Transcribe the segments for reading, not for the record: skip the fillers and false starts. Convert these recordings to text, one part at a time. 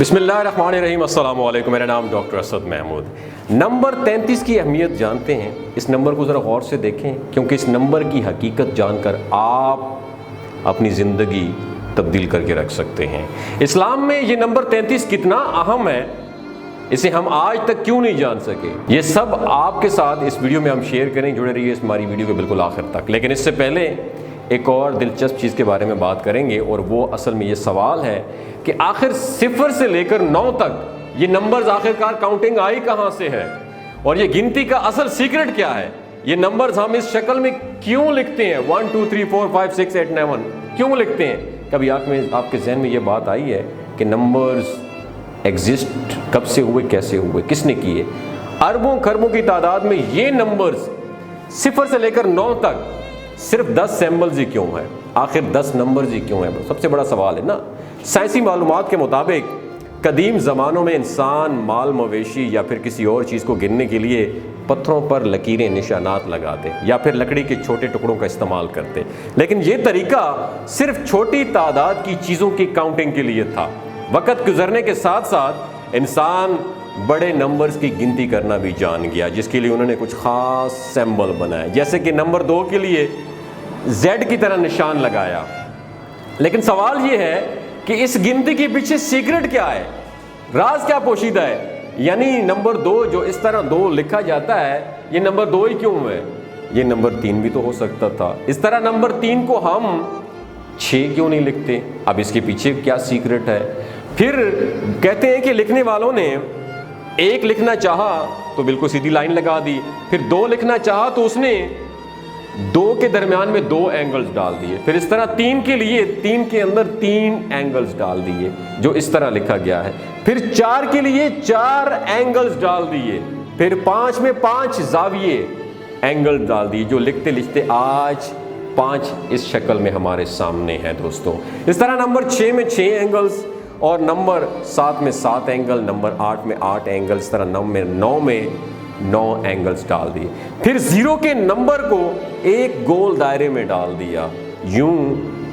बिस्मिल्लाहिर्रहमानिर्रहीम। अस्सलाम वालेकुम। मेरा नाम डॉक्टर असद महमूद। नंबर 33 की अहमियत जानते हैं। इस नंबर को ज़रा गौर से देखें, क्योंकि इस नंबर की हकीकत जानकर आप अपनी ज़िंदगी तब्दील करके रख सकते हैं। इस्लाम में ये नंबर 33 कितना अहम है, इसे हम आज तक क्यों नहीं जान सके, ये सब आपके साथ इस वीडियो में हम शेयर करें। जुड़े रहिए इस हमारी वीडियो के बिल्कुल आखिर तक। लेकिन इससे पहले एक और दिलचस्प चीज़ के बारे में बात करेंगे, और वो असल में ये सवाल है कि आखिर 0 से लेकर 9 तक ये नंबर्स आखिरकार काउंटिंग आई कहाँ से है, और ये गिनती का असल सीक्रेट क्या है। ये नंबर्स हम इस शक्ल में क्यों लिखते हैं, 1 2 3 4 5 6 8 9 क्यों लिखते हैं। कभी आपके जहन में ये बात आई है कि नंबर्स एग्जिस्ट कब से हुए, कैसे हुए, किसने किए। अरबों खरबों की तादाद में ये नंबर्स 0 से लेकर 9 तक सिर्फ 10 सिंबल्स ही क्यों है, आखिर 10 नंबर्स ही क्यों है, सबसे बड़ा सवाल है ना। साइंसी मालूमात के मुताबिक कदीम ज़मानों में इंसान माल मवेशी या फिर किसी और चीज़ को गिनने के लिए पत्थरों पर लकीरें निशानात लगाते या फिर लकड़ी के छोटे टुकड़ों का इस्तेमाल करते। लेकिन ये तरीका सिर्फ छोटी तादाद की चीज़ों की काउंटिंग के लिए था। वक़्त गुजरने के साथ साथ इंसान बड़े नंबर्स की गिनती करना भी जान गया, जिसके लिए उन्होंने कुछ ख़ास सिंबल बनाए, जैसे कि नंबर 2 के लिए Z की तरह निशान लगाया। लेकिन सवाल ये है कि इस गिनती के पीछे सीक्रेट क्या है, राज क्या पोशीदा है। यानी नंबर 2 जो इस तरह 2 लिखा जाता है, ये नंबर 2 ही क्यों है, ये नंबर 3 भी तो हो सकता था। इस तरह नंबर 3 को हम 6 क्यों नहीं लिखते, अब इसके पीछे क्या सीक्रेट है। फिर कहते हैं कि लिखने वालों ने 1 लिखना चाहा तो बिल्कुल सीधी लाइन लगा दी, फिर 2 लिखना चाहा तो उसने 2 के दरमियान में 2 एंगल्स डाल दिए, फिर इस तरह 3 के लिए 3 के अंदर 3 एंगल्स डाल दिए जो इस तरह लिखा गया है, फिर 4 के लिए 4 एंगल्स डाल दिए, फिर 5 में 5 जाविये एंगल डाल दिए, जो लिखते लिखते आज 5 इस शक्ल में हमारे सामने है दोस्तों। इस तरह नंबर 6 में 6 एंगल्स, और नंबर 7 में 7 एंगल, नंबर 8 में 8 एंगल, इस तरह 9 में 9 एंगल्स डाल दिए। फिर 0 के नंबर को एक गोल दायरे में डाल दिया, यूं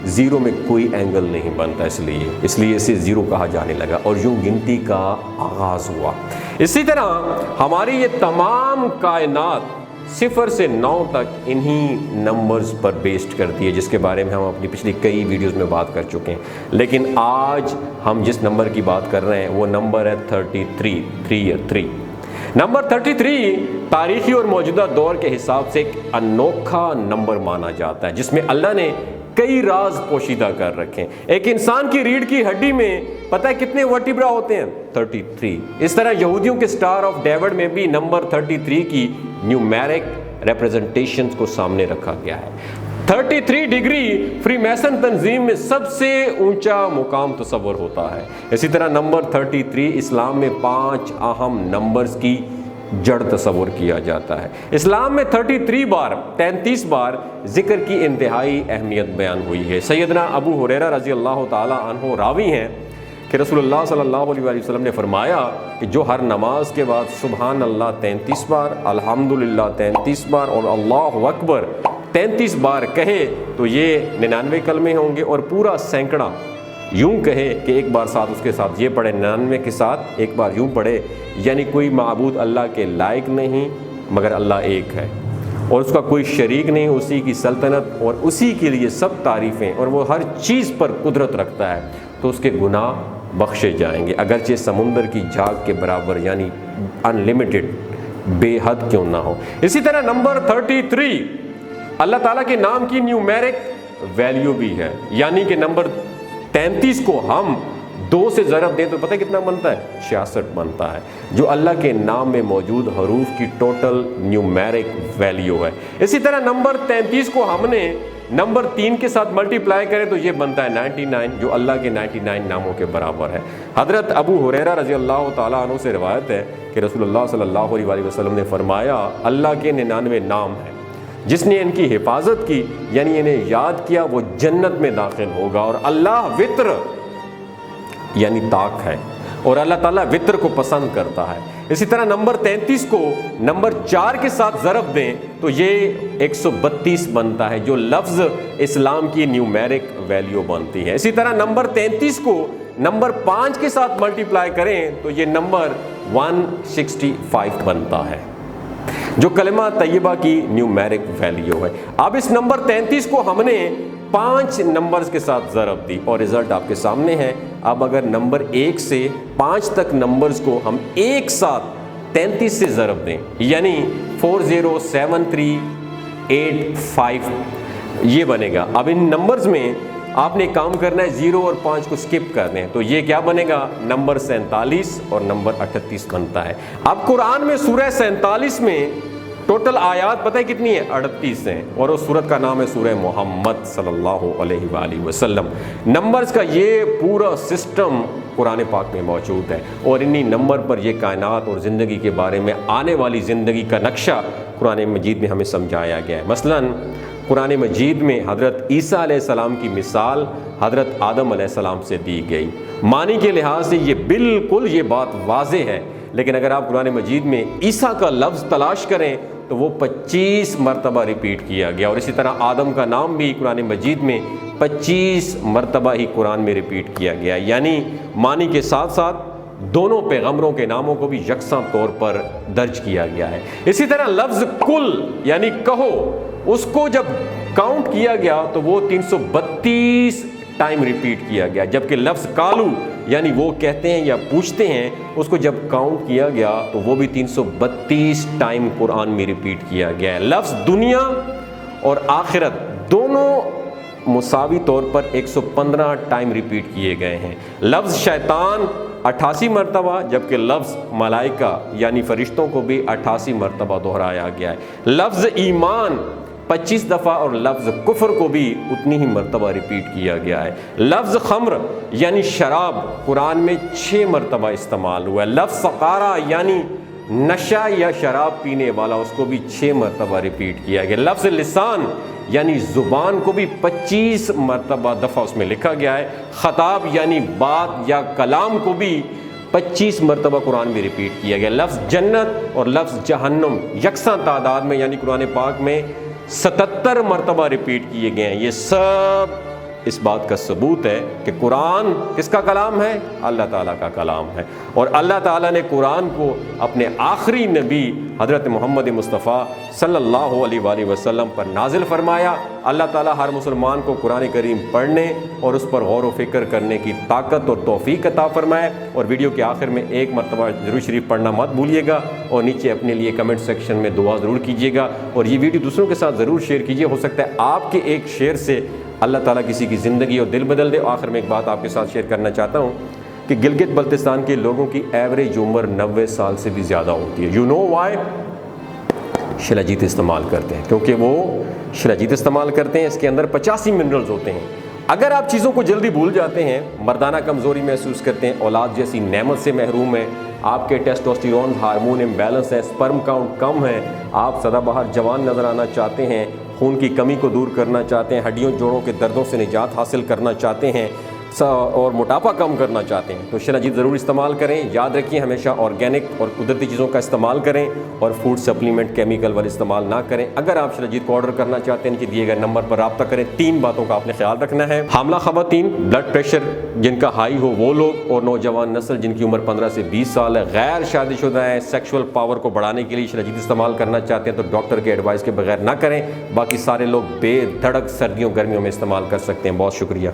0 में कोई एंगल नहीं बनता, इसलिए इसे 0 कहा जाने लगा, और यूं गिनती का आगाज हुआ। इसी तरह हमारी ये तमाम कायनात 0 से 9 तक इन्हीं नंबर्स पर बेस्ड करती है, जिसके बारे में हम अपनी पिछली कई वीडियोस में बात कर चुके हैं। लेकिन आज हम जिस नंबर की बात कर रहे हैं वो नंबर है 33। नंबर 33 तारीखी और मौजूदा दौर के हिसाब से एक अनोखा नंबर माना जाता है, जिसमें अल्लाह ने कई राज पोशीदा कर रखे हैं। एक इंसान की रीढ़ की हड्डी में पता है कितने वर्टिब्रा होते हैं, 33। इस तरह यहूदियों के स्टार ऑफ डेविड में भी नंबर 33 की न्यूमेरिक रिप्रेजेंटेशंस को सामने रखा गया है। 33 डिग्री फ्रीमेसन तंजीम में सबसे ऊंचा मुकाम तस्वर होता है। इसी तरह नंबर 33 इस्लाम में 5 अहम नंबर्स की जड़ तस्वर किया जाता है। इस्लाम में 33 बार जिक्र की इंतहाई अहमियत बयान हुई है। सैयदना अबू हुरैरा रज़ी अल्लाह ताला अन्हु रावी हैं कि रसूलुल्लाह सल्लल्लाहु अलैहि वसल्लम ने फरमाया कि जो हर नमाज के बाद सुबहान अल्लाह 33 बार, अल्हम्दुलिल्लाह 33 बार और अल्लाहु अकबर 33 बार कहे तो ये 99 कलमे होंगे, और पूरा सैकड़ा यूं कहे कि एक बार साथ उसके साथ ये पढ़े, 99 के साथ एक बार यूं पढ़े, यानी कोई माबूद अल्लाह के लायक नहीं मगर अल्लाह एक है, और उसका कोई शरीक नहीं, उसी की सल्तनत और उसी के लिए सब तारीफ़ें, और वो हर चीज़ पर कुदरत रखता है, तो उसके गुनाह बख्शे जाएंगे, अगरचे समुंदर की झाग के बराबर, यानी अनलिमिटेड, बेहद क्यों ना हो। इसी तरह नंबर 33 अल्लाह ताला के नाम की न्यूमेरिक वैल्यू भी है, यानी कि नंबर 33 को हम 2 से ज़रब दें तो पता है कितना बनता है, 66 बनता है, जो अल्लाह के नाम में मौजूद हरूफ की टोटल न्यूमेरिक वैल्यू है। इसी तरह नंबर 33 को हमने नंबर 3 के साथ मल्टीप्लाई करें तो ये बनता है 99, जो अल्लाह के 99 नामों के बराबर है। हज़रत अबू हुरैरा रज़ी अल्लाह ताला अन्हु से रिवायत है कि रसूलुल्लाह सल्लल्लाहु अलैहि वसल्लम ने फरमाया, अल्लाह के 99 नाम हैं, जिसने इनकी हिफाजत की यानी इन्हें याद किया वो जन्नत में दाखिल होगा, और अल्लाह वित्र यानी ताक है, और अल्लाह ताला वित्र को पसंद करता है। इसी तरह नंबर 33 को नंबर 4 के साथ ज़रब दें तो ये 132 बनता है, जो लफ्ज़ इस्लाम की न्यूमेरिक वैल्यू बनती है। इसी तरह नंबर 33 को नंबर 5 के साथ मल्टीप्लाई करें तो ये नंबर 165 बनता है, जो कलमा तैयबा की न्यूमेरिक वैल्यू है। अब इस नंबर 33 को हमने 5 नंबर्स के साथ ज़रब दी और रिज़ल्ट आपके सामने है। अब अगर नंबर 1 से 5 तक नंबर्स को हम एक साथ 33 से ज़रब दें, यानी 407385 ये बनेगा। अब इन नंबर्स में आपने काम करना है 0 और 5 को स्किप कर दें, तो ये क्या बनेगा, नंबर 47 और नंबर 38 बनता है। अब कुरान में सूरह 47 में टोटल आयात पता है कितनी है, 38 हैं, और उस सूरत का नाम है सूरह मोहम्मद सल्लल्लाहु अलैहि वसल्लम। नंबर्स का ये पूरा सिस्टम कुरान पाक में मौजूद है और इन्हीं नंबर पर ये कायनात और ज़िंदगी के बारे में, आने वाली ज़िंदगी का नक्शा कुरान मजीद में हमें समझाया गया है। मसलन कुरान मजीद में हज़रत ईसा अलैहिस्सलाम की मिसाल हज़रत आदम अलैहिस्सलाम से दी गई। मानी के लिहाज से ये बिल्कुल ये बात वाज़े है, लेकिन अगर आप कुरान मजीद में ईसा का लफ्ज़ तलाश करें तो वो 25 मरतबा रिपीट किया गया, और इसी तरह आदम का नाम भी कुरान मजीद में 25 मरतबा ही कुरान में रिपीट किया गया। यानी मानी के साथ साथ दोनों पैगम्बरों के नामों को भी यकसां तौर पर दर्ज किया गया है। इसी तरह लफ्ज़ कुल यानी कहो, उसको जब काउंट किया गया तो वो 332 टाइम रिपीट किया गया, जबकि लफ्ज़ कालू यानी वो कहते हैं या पूछते हैं, उसको जब काउंट किया गया तो वो भी 332 टाइम कुरान में रिपीट किया गया है। लफ्ज़ दुनिया और आखिरत दोनों मुसावी तौर पर 115 टाइम रिपीट किए गए हैं। लफ्ज़ शैतान 88 मरतबा, जबकि लफ्ज़ मलाइका यानी फ़रिश्तों को भी 88 मरतबा दोहराया गया है। लफ्ज़ ईमान 25 दफ़ा और लफ्ज़ कुफ्र को भी उतनी ही मरतबा रिपीट किया गया है। लफ्ज़ खम्र यानी शराब कुरान में 6 मरतबा इस्तेमाल हुआ है। लफ्ज़ सकारा यानी नशा या शराब पीने वाला, उसको भी 6 मरतबा रिपीट किया गया। लफ्ज़ लिसान यानी ज़ुबान को भी 25 मरतबा दफ़ा उसमें लिखा गया है। ख़ताब यानी बात या कलाम को भी 25 मरतबा कुरान में रिपीट किया गया। लफ्ज़ जन्नत और लफ्ज़ जहन्नुम यकसां तादाद में यानी कुरान पाक में 77 मरतबा रिपीट किए गए हैं। ये सब इस बात का सबूत है कि कुरान किसका कलाम है, अल्लाह ताला का कलाम है, और अल्लाह ताला ने कुरान को अपने आखिरी नबी हज़रत मोहम्मद मुस्तफ़ा सल्लल्लाहु अलैहि वसल्लम पर नाजिल फरमाया। अल्लाह ताला हर मुसलमान को कुरान करीम पढ़ने और उस पर गौर व फिक्र करने की ताकत और तौफीक अता फरमाए। और वीडियो के आखिर में एक मरतबा ज़रूर शरीफ पढ़ना मत भूलिएगा, और नीचे अपने लिए कमेंट सेक्शन में दुआ ज़रूर कीजिएगा, और ये वीडियो दूसरों के साथ ज़रूर शेयर कीजिए। हो सकता है आपके एक शेयर से अल्लाह ताला किसी की ज़िंदगी और दिल बदल दे। आखिर में एक बात आपके साथ शेयर करना चाहता हूँ कि गिलगित बल्तिस्तान के लोगों की एवरेज उम्र 90 साल से भी ज़्यादा होती है। You know why? शिलाजीत इस्तेमाल करते हैं, क्योंकि वो शिलाजीत इस्तेमाल करते हैं, इसके अंदर 85 मिनरल्स होते हैं। अगर आप चीज़ों को जल्दी भूल जाते हैं, मर्दाना कमज़ोरी महसूस करते हैं, औलाद जैसी नेमत से महरूम हैं, आपके टेस्टोस्टेरोन हार्मोन इम्बैलेंस है, स्पर्म काउंट कम है, आप सदाबहार जवान नज़र आना चाहते हैं, खून की कमी को दूर करना चाहते हैं, हड्डियों जोड़ों के दर्दों से निजात हासिल करना चाहते हैं, और मोटापा कम करना चाहते हैं, तो शिलाजीत ज़रूर इस्तेमाल करें। याद रखिए हमेशा ऑर्गेनिक और कुदरती चीज़ों का इस्तेमाल करें और फूड सप्लीमेंट केमिकल वाले इस्तेमाल ना करें। अगर आप शिलाजीत को ऑर्डर करना चाहते हैं, नीचे दिए गए नंबर पर रब्ता करें। 3 बातों का आपने ख्याल रखना है: हामला ख़वातीन, ब्लड प्रेशर जिनका हाई हो वो लोग, और नौजवान नस्ल जिनकी उम्र 15 से 20 साल है, गैर शादीशुदा है, सेक्शुअल पावर को बढ़ाने के लिए शिलाजीत इस्तेमाल करना चाहते हैं तो डॉक्टर के एडवाइस के बगैर ना करें। बाकी सारे लोग बेधड़क सर्दियों गर्मियों में इस्तेमाल कर सकते हैं। बहुत शुक्रिया।